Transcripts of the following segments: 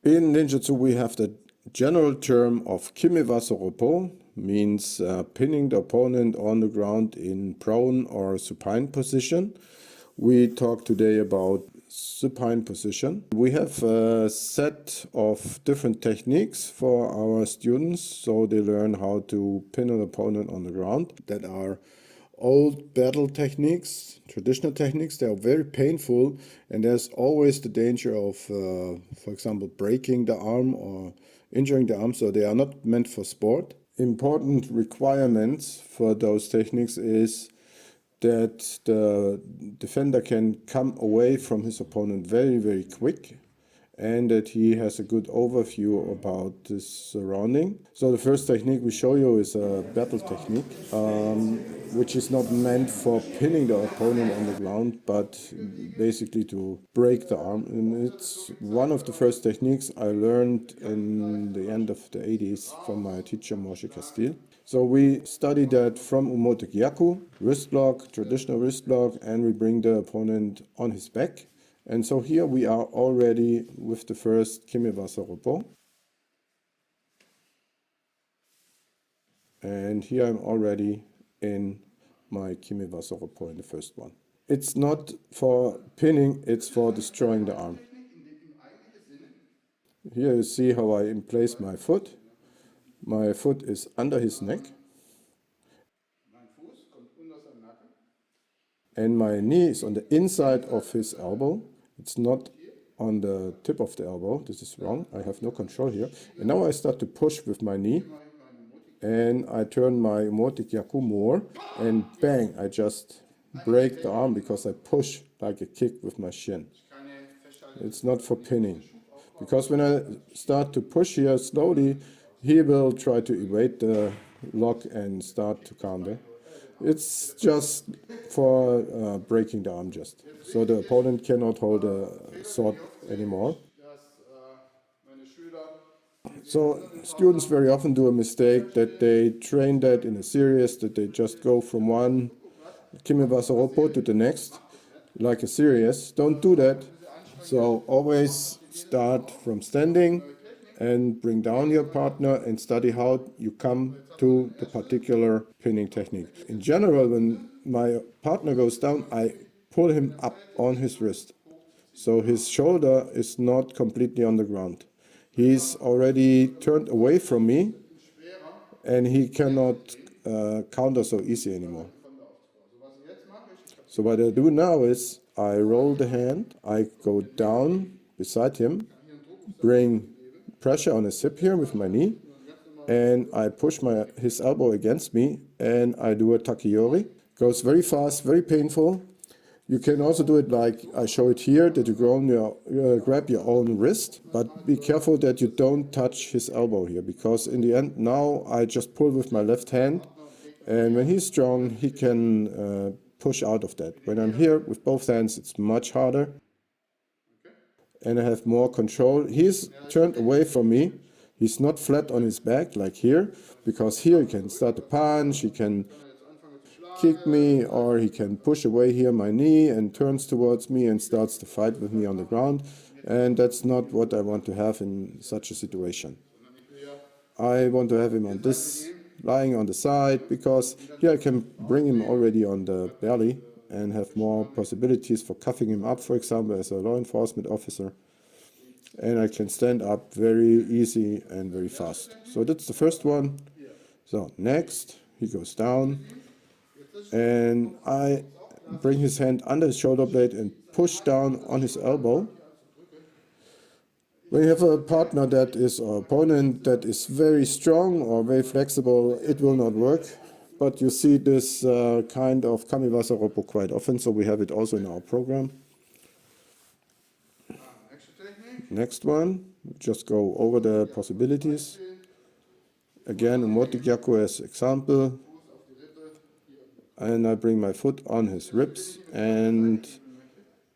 In Ninjutsu, we have the general term of Kime Waza Roppo, means pinning the opponent on the ground in prone or supine position. We talk today about supine position. We have a set of different techniques for our students, so they learn how to pin an opponent on the ground. That are old battle techniques, traditional techniques. They are very painful, and there's always the danger of, for example, breaking the arm or injuring the arm, so they are not meant for sport. Important requirements for those techniques is that the defender can come away from his opponent very, very quick, and that he has a good overview about his surrounding. So the first technique we show you is a battle technique, which is not meant for pinning the opponent on the ground, but basically to break the arm. And it's one of the first techniques I learned in the end of the 80s from my teacher, Moshe Castile. So we study that from Umote Kime, wrist lock, traditional wrist lock, and we bring the opponent on his back. And so here we are already with the first Kime Waza Roppo. And here I'm already in my Kime Waza Roppo in the first one. It's not for pinning, it's for destroying the arm. Here you see how I place my foot. My foot is under his neck. And my knee is on the inside of his elbow. It's not on the tip of the elbow. This is wrong. I have no control here. And now I start to push with my knee. And I turn my Umote Kime more. And bang, I just break the arm because I push like a kick with my shin. It's not for pinning. Because when I start to push here slowly, he will try to evade the lock and start to counter. It's just for breaking the arm just. So the opponent cannot hold a sword anymore. So students very often do a mistake that they train that in a series, that they just go from one Kime Waza Roppo to the next, like a series. Don't do that. So always start from standing and bring down your partner and study how you come to the particular pinning technique. In general, when my partner goes down, I pull him up on his wrist. So his shoulder is not completely on the ground. He's already turned away from me and he cannot counter so easy anymore. So what I do now is I roll the hand, I go down beside him, bring pressure on his hip here with my knee, and I push his elbow against me and I do a takiori. Goes very fast, very painful. You can also do it like I show it here, that you grab your own wrist, but be careful that you don't touch his elbow here, because in the end now I just pull with my left hand, and when he's strong he can push out of that. When I'm here with both hands it's much harder and I have more control. He's turned away from me. He's not flat on his back like here, because here he can start to punch, he can kick me, or he can push away here my knee and turns towards me and starts to fight with me on the ground. And that's not what I want to have in such a situation. I want to have him on this, lying on the side, because here I can bring him already on the belly and have more possibilities for cuffing him up, for example, as a law enforcement officer. And I can stand up very easy and very fast. So that's the first one. So next, he goes down, and I bring his hand under his shoulder blade and push down on his elbow. When you have a partner that is, or opponent that is very strong or very flexible, it will not work. But you see this kind of Kime Waza Roppo quite often, so we have it also in our program. Next one, just go over the possibilities. Again, Umote Kime as example. And I bring my foot on his ribs and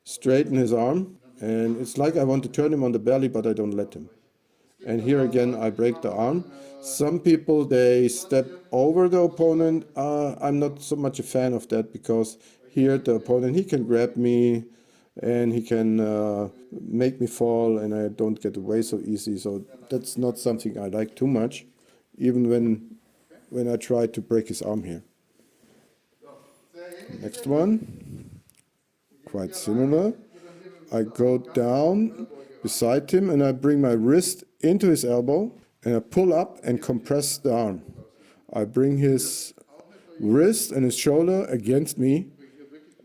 straighten his arm. And it's like I want to turn him on the belly, but I don't let him. And here again, I break the arm. Some people, they step over the opponent. I'm not so much a fan of that, because here the opponent, he can grab me and he can make me fall, and I don't get away so easy. So that's not something I like too much, even when I try to break his arm here. Next one, quite similar. I go down beside him and I bring my wrist into his elbow and I pull up and compress the arm. I bring his wrist and his shoulder against me.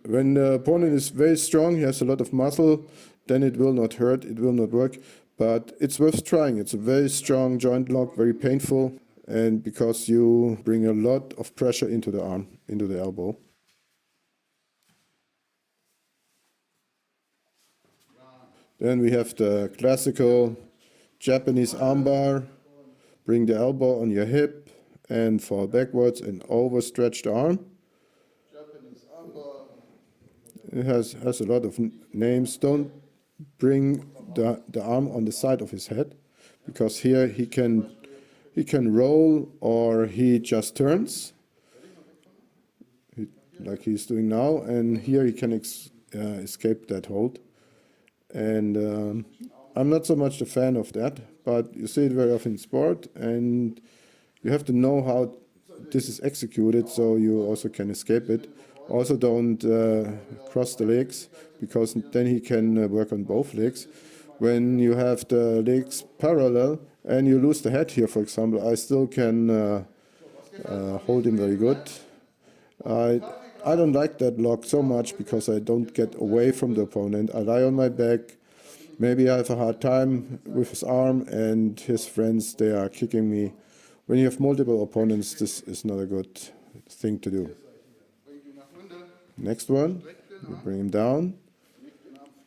When the opponent is very strong, he has a lot of muscle, then it will not hurt, it will not work, but it's worth trying. It's a very strong joint lock, very painful, and because you bring a lot of pressure into the arm, into the elbow. Then we have the classical Japanese armbar. Bring the elbow on your hip and fall backwards and overstretch the arm. It has a lot of names. Don't bring the arm on the side of his head, because here he can roll or he just turns, like he's doing now, and here he can escape that hold. And I'm not so much a fan of that, but you see it very often in sport, and you have to know how this is executed so you also can escape it. Also don't cross the legs, because then he can work on both legs. When you have the legs parallel and you lose the head here, for example, I still can hold him very good. I don't like that lock so much because I don't get away from the opponent. I lie on my back. Maybe I have a hard time with his arm, and his friends, they are kicking me. When you have multiple opponents, this is not a good thing to do. Next one, you bring him down,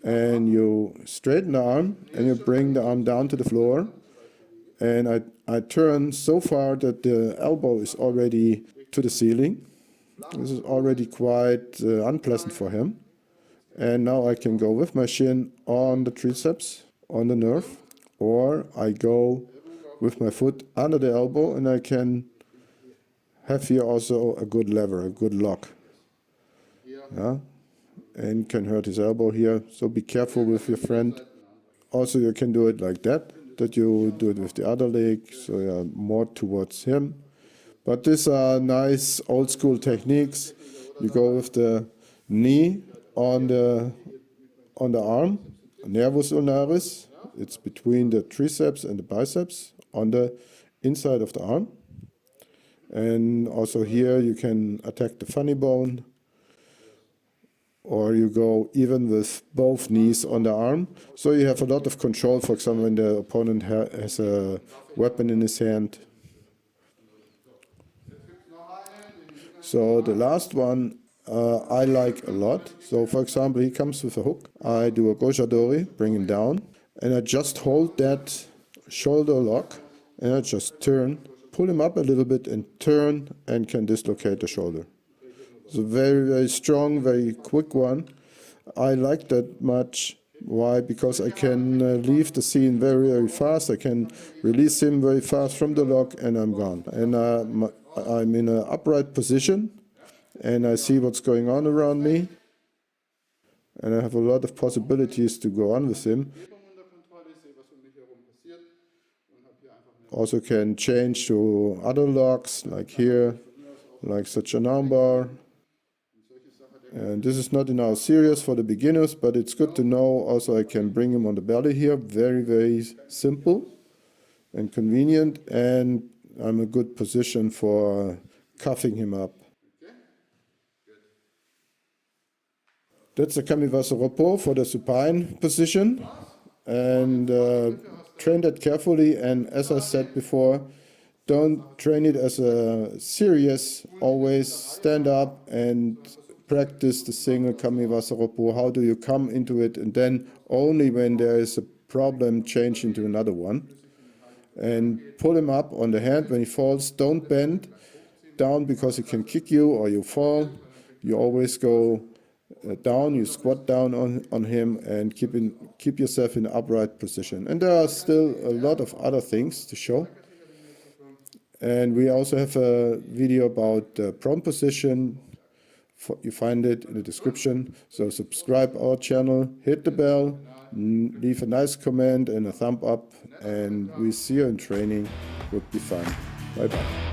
and you straighten the arm, and you bring the arm down to the floor. And I turn so far that the elbow is already to the ceiling. This is already quite unpleasant for him. And now I can go with my shin on the triceps, on the nerve, or I go with my foot under the elbow, and I can have here also a good lever, a good lock. Yeah? And can hurt his elbow here, so be careful with your friend. Also, you can do it like that you do it with the other leg, so you're more towards him. But these are nice old school techniques. You go with the knee on the arm, nervus ulnaris. It's between the triceps and the biceps on the inside of the arm. And also here you can attack the funny bone, or you go even with both knees on the arm. So you have a lot of control, for example, when the opponent has a weapon in his hand. So the last one I like a lot. So for example, he comes with a hook. I do a gojadori, bring him down, and I just hold that shoulder lock, and I just turn, pull him up a little bit and turn, and can dislocate the shoulder. It's a very, very strong, very quick one. I like that much. Why? Because I can leave the scene very, very fast. I can release him very fast from the lock, and I'm gone. And I'm in an upright position, and I see what's going on around me, and I have a lot of possibilities to go on with him. Also can change to other locks, like here, like such an armbar. And this is not in our series for the beginners, but it's good to know. Also, I can bring him on the belly here. Very, very simple and convenient, and I'm a good position for cuffing him up. That's the Kime Waza Roppo for the supine position. And train that carefully. And as I said before, don't train it as a serious. Always stand up and practice the single Kime Waza Roppo. How do you come into it? And then only when there is a problem, change into another one. And pull him up on the hand when he falls. Don't bend down because he can kick you or you fall. You always go down, you squat down on him and keep yourself in an upright position. And there are still a lot of other things to show. And we also have a video about the prone position You find it in the description. So subscribe our channel, hit the bell, leave a nice comment and a thumb up, and we see you in training. Would be fun. Bye bye.